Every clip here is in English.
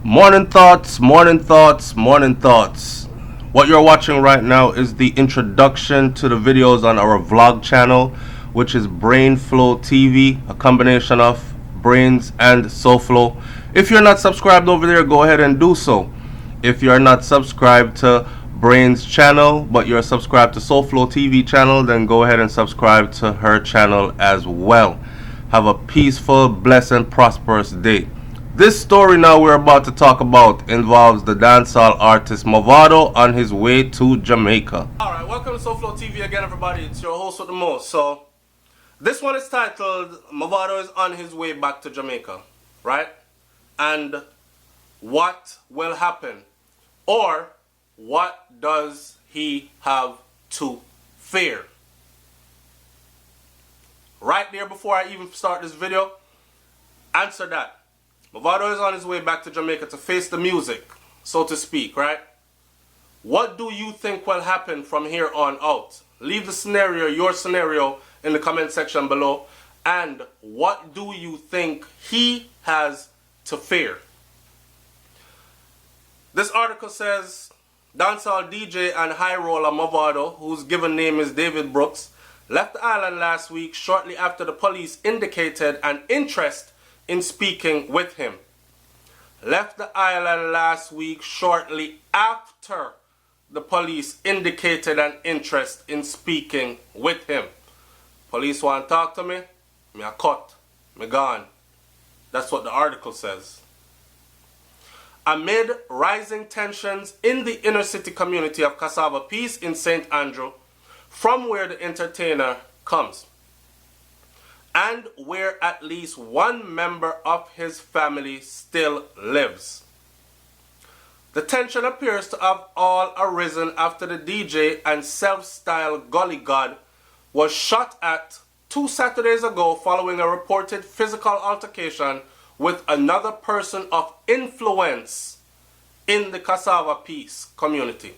Morning thoughts, morning thoughts, morning thoughts. What you're watching right now is the introduction to the videos on our vlog channel, which is BRAINS&THEBEAT, a combination of Brains and SouFlo. If you're not subscribed over there, go ahead and do so. If you're not subscribed to Brains channel, but you're subscribed to SouFLoTV channel, then go ahead and subscribe to her channel as well. Have a peaceful, blessed, prosperous day. This story now we're about to talk about involves the dancehall artist Mavado on his way to Jamaica. Alright, welcome to SouFLoTV again, everybody. It's your host with the most. So, this one is titled Mavado is on his way back to Jamaica, right? And what will happen? Or, what does he have to fear? Right there before I even start this video, answer that. Mavado is on his way back to Jamaica to face the music, so to speak, right? What do you think will happen from here on out? Leave the scenario, your scenario, in the comment section below. And what do you think he has to fear? This article says, dancehall DJ and high roller Mavado, whose given name is David Brooks, left the island last week shortly after the police indicated an interest in speaking with him. Left the island last week shortly after the police indicated an interest in speaking with him. Police want to talk to me? Me a cut. Me gone. That's what the article says. Amid rising tensions in the inner city community of Cassava Peace in St. Andrew, from where the entertainer comes, and where at least one member of his family still lives. The tension appears to have all arisen after the DJ and self-styled Gully God was shot at 2 Saturdays ago following a reported physical altercation with another person of influence in the Cassava Peace community.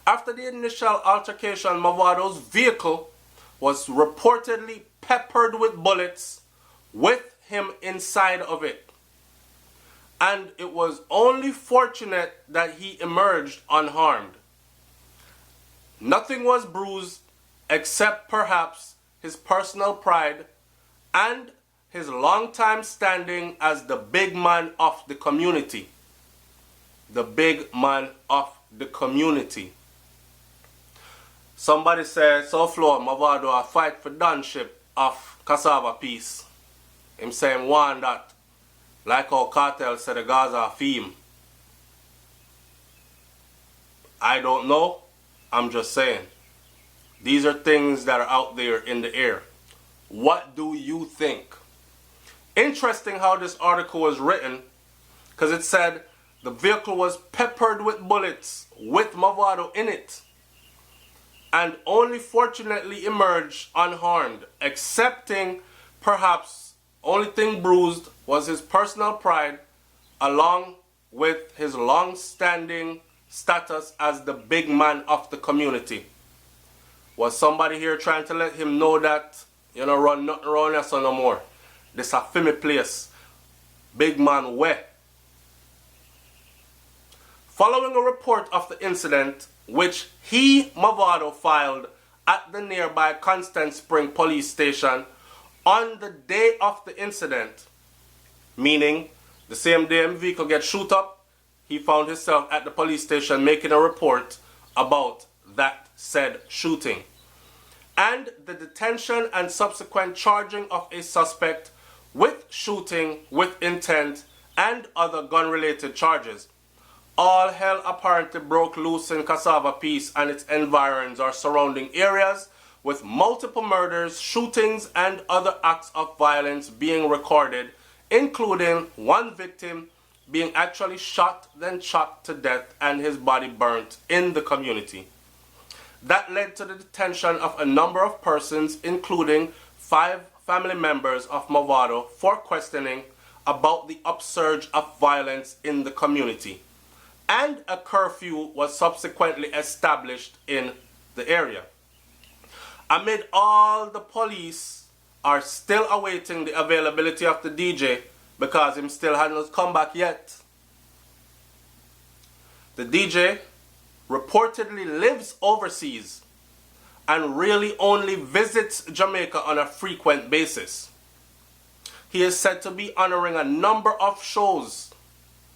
After the initial altercation, Mavado's vehicle was reportedly peppered with bullets with him inside of it. And it was only fortunate that he emerged unharmed. Nothing was bruised except perhaps his personal pride and his long-time standing as the big man of the community. The big man of the community. Somebody said, SouFlo, Mavado, a fight for donship of Cassava Peace. Him saying one that, like how Cartel said the Gaza theme. I don't know. I'm just saying. These are things that are out there in the air. What do you think? Interesting how this article was written, because it said the vehicle was peppered with bullets with Mavado in it, and only fortunately emerged unharmed, excepting perhaps only thing bruised was his personal pride along with his long-standing status as the big man of the community. Was somebody here trying to let him know that, you know, run nothing around here so no more? This a filmy place. Big man where? Following a report of the incident, which he, Mavado, filed at the nearby Constant Spring police station on the day of the incident, meaning the same day his vehicle gets shoot up, he found himself at the police station making a report about that said shooting, and the detention and subsequent charging of a suspect with shooting with intent and other gun-related charges. All hell apparently broke loose in Cassava Peace and its environs or surrounding areas, with multiple murders, shootings, and other acts of violence being recorded, including one victim being actually shot, then shot to death, and his body burnt in the community. That led to the detention of a number of persons, including 5 family members of Mavado, for questioning about the upsurge of violence in the community. And a curfew was subsequently established in the area. Amid all, the police are still awaiting the availability of the DJ because him still hasn't come back yet. The DJ reportedly lives overseas and really only visits Jamaica on a frequent basis. He is said to be honoring a number of shows,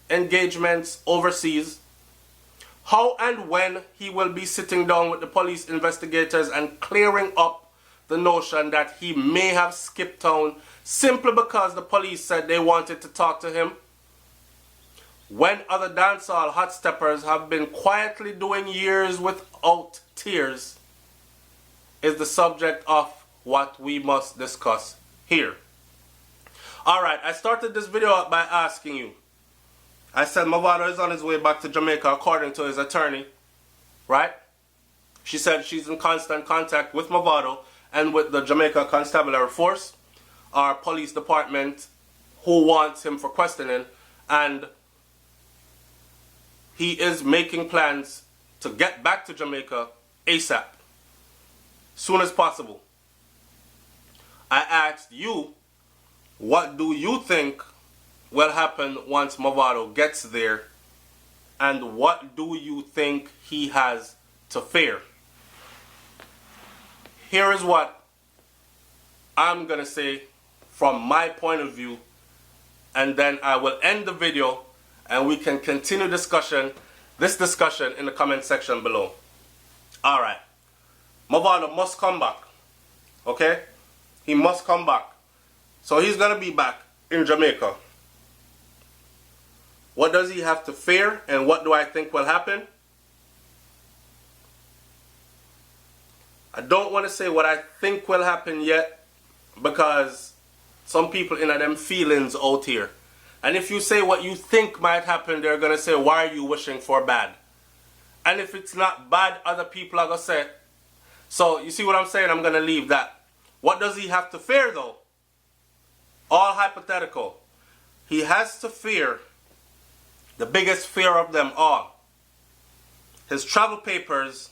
engagements overseas. How and when he will be sitting down with the police investigators and clearing up the notion that he may have skipped town simply because the police said they wanted to talk to him, when other dancehall hot steppers have been quietly doing years without tears, is the subject of what we must discuss here. Alright, I started this video out by asking you. I said Mavado is on his way back to Jamaica according to his attorney, right? She said she's in constant contact with Mavado and with the Jamaica Constabulary Force, our police department, who wants him for questioning, and he is making plans to get back to Jamaica ASAP, soon as possible. I asked you, what do you think will happen once Mavado gets there, and what do you think he has to fear? Here is what I'm gonna say from my point of view, and then I will end the video and we can continue this discussion in the comment section below. Alright, Mavado must come back, okay? He must come back. So he's gonna be back in Jamaica. What does he have to fear, and what do I think will happen? I don't want to say what I think will happen yet, because some people in them feelings out here. And if you say what you think might happen, they're going to say, why are you wishing for bad? And if it's not bad, other people are going to say. So you see what I'm saying? I'm going to leave that. What does he have to fear though? All hypothetical. He has to fear the biggest fear of them all. His travel papers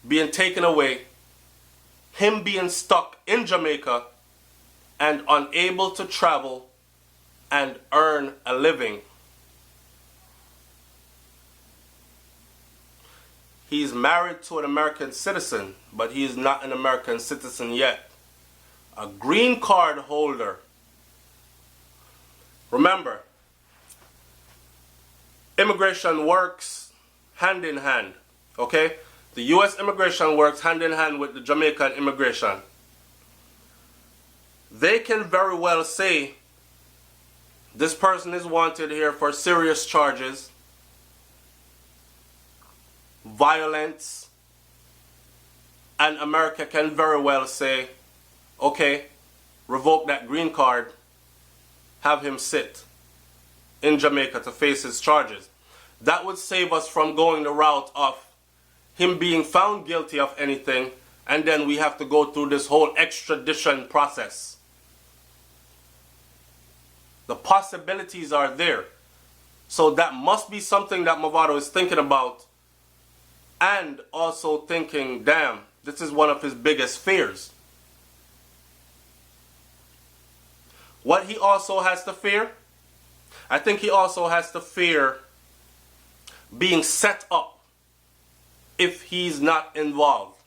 being taken away, him being stuck in Jamaica and unable to travel and earn a living. He's married to an American citizen, but he is not an American citizen yet. A green card holder. Remember, immigration works hand in hand, okay? The U.S. immigration works hand in hand with the Jamaican immigration. They can very well say, this person is wanted here for serious charges, violence, and America can very well say, okay, revoke that green card, have him sit in Jamaica to face his charges. That would save us from going the route of him being found guilty of anything, and then we have to go through this whole extradition process. The possibilities are there. So that must be something that Mavado is thinking about, and also thinking, damn, this is one of his biggest fears. What he also has to fear, I think he also has to fear being set up if he's not involved.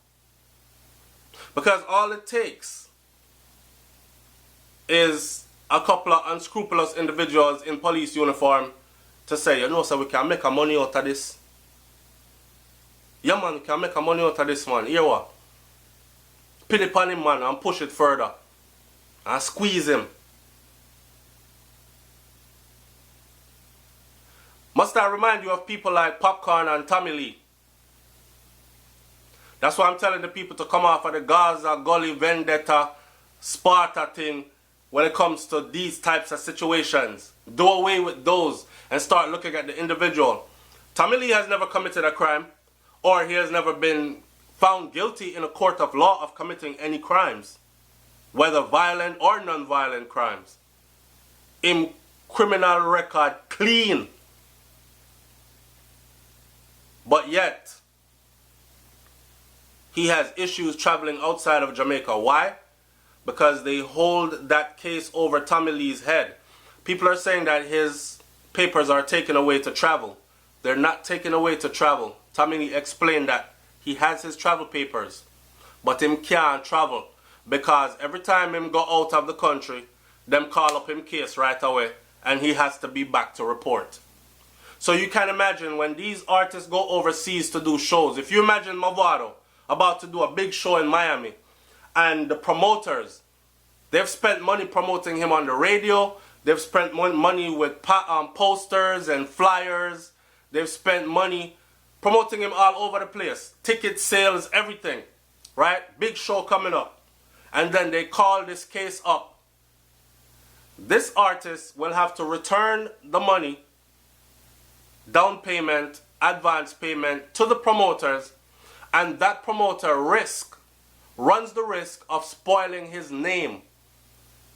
Because all it takes is a couple of unscrupulous individuals in police uniform to say, you know, so we can make a money out of this. Yeah, man, we can make a money out of this, man. Here what? Pin it on him, man, and push it further. And squeeze him. Must I remind you of people like Popcorn and Tommy Lee? That's why I'm telling the people to come off of the Gaza, Gully, Vendetta, Sparta thing when it comes to these types of situations. Do away with those and start looking at the individual. Tommy Lee has never committed a crime, or he has never been found guilty in a court of law of committing any crimes, whether violent or non-violent crimes. Him criminal record clean. But yet, he has issues traveling outside of Jamaica. Why? Because they hold that case over Tommy Lee's head. People are saying that his papers are taken away to travel. They're not taken away to travel. Tommy Lee explained that he has his travel papers, but him can't travel because every time him go out of the country, them call up him case right away and he has to be back to report. So you can imagine when these artists go overseas to do shows. If you imagine Mavado about to do a big show in Miami and the promoters, they've spent money promoting him on the radio. They've spent money with posters and flyers. They've spent money promoting him all over the place. Ticket sales, everything. Right? Big show coming up. And then they call this case up. This artist will have to return the money, down payment, advance payment to the promoters. And that promoter runs the risk of spoiling his name.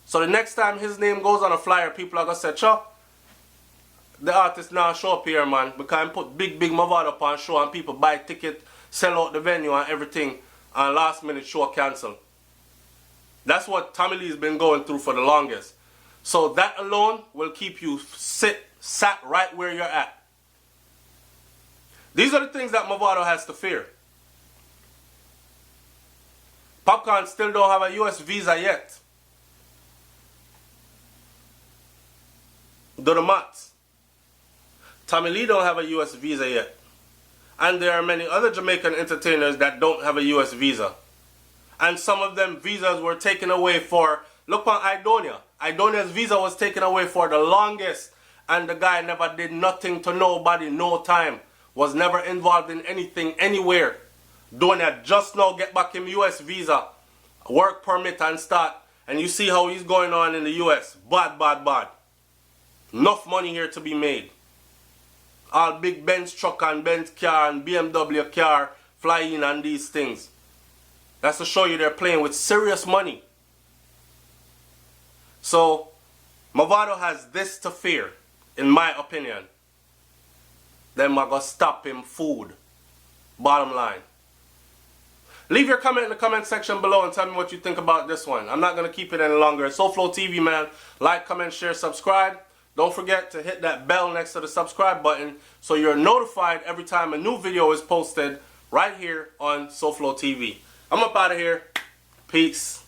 So the next time his name goes on a flyer, people are going to say, Chuck, the artist now show up here, man. Because I put big Mavado up on show and people buy ticket, sell out the venue and everything, and last minute show cancel. That's what Tommy Lee's been going through for the longest. So that alone will keep you sat right where you're at. These are the things that Mavado has to fear. Popcorn still don't have a US visa yet. Do the maths. Tommy Lee don't have a US visa yet. And there are many other Jamaican entertainers that don't have a US visa. And some of them visas were taken away for, look on Idonia. Idonia's visa was taken away for the longest. And the guy never did nothing to nobody, no time. Was never involved in anything, anywhere. Donia just now get back him US visa, work permit and start. And you see how he's going on in the US. Bad. Enough money here to be made. All big Benz truck and Benz car and BMW car fly in on these things. That's to show you they're playing with serious money. So, Mavado has this to fear, in my opinion. Them are going to stop him food. Bottom line. Leave your comment in the comment section below and tell me what you think about this one. I'm not going to keep it any longer. It's SouFLoTV, man. Like, comment, share, subscribe. Don't forget to hit that bell next to the subscribe button so you're notified every time a new video is posted right here on SouFLoTV. I'm up out of here. Peace.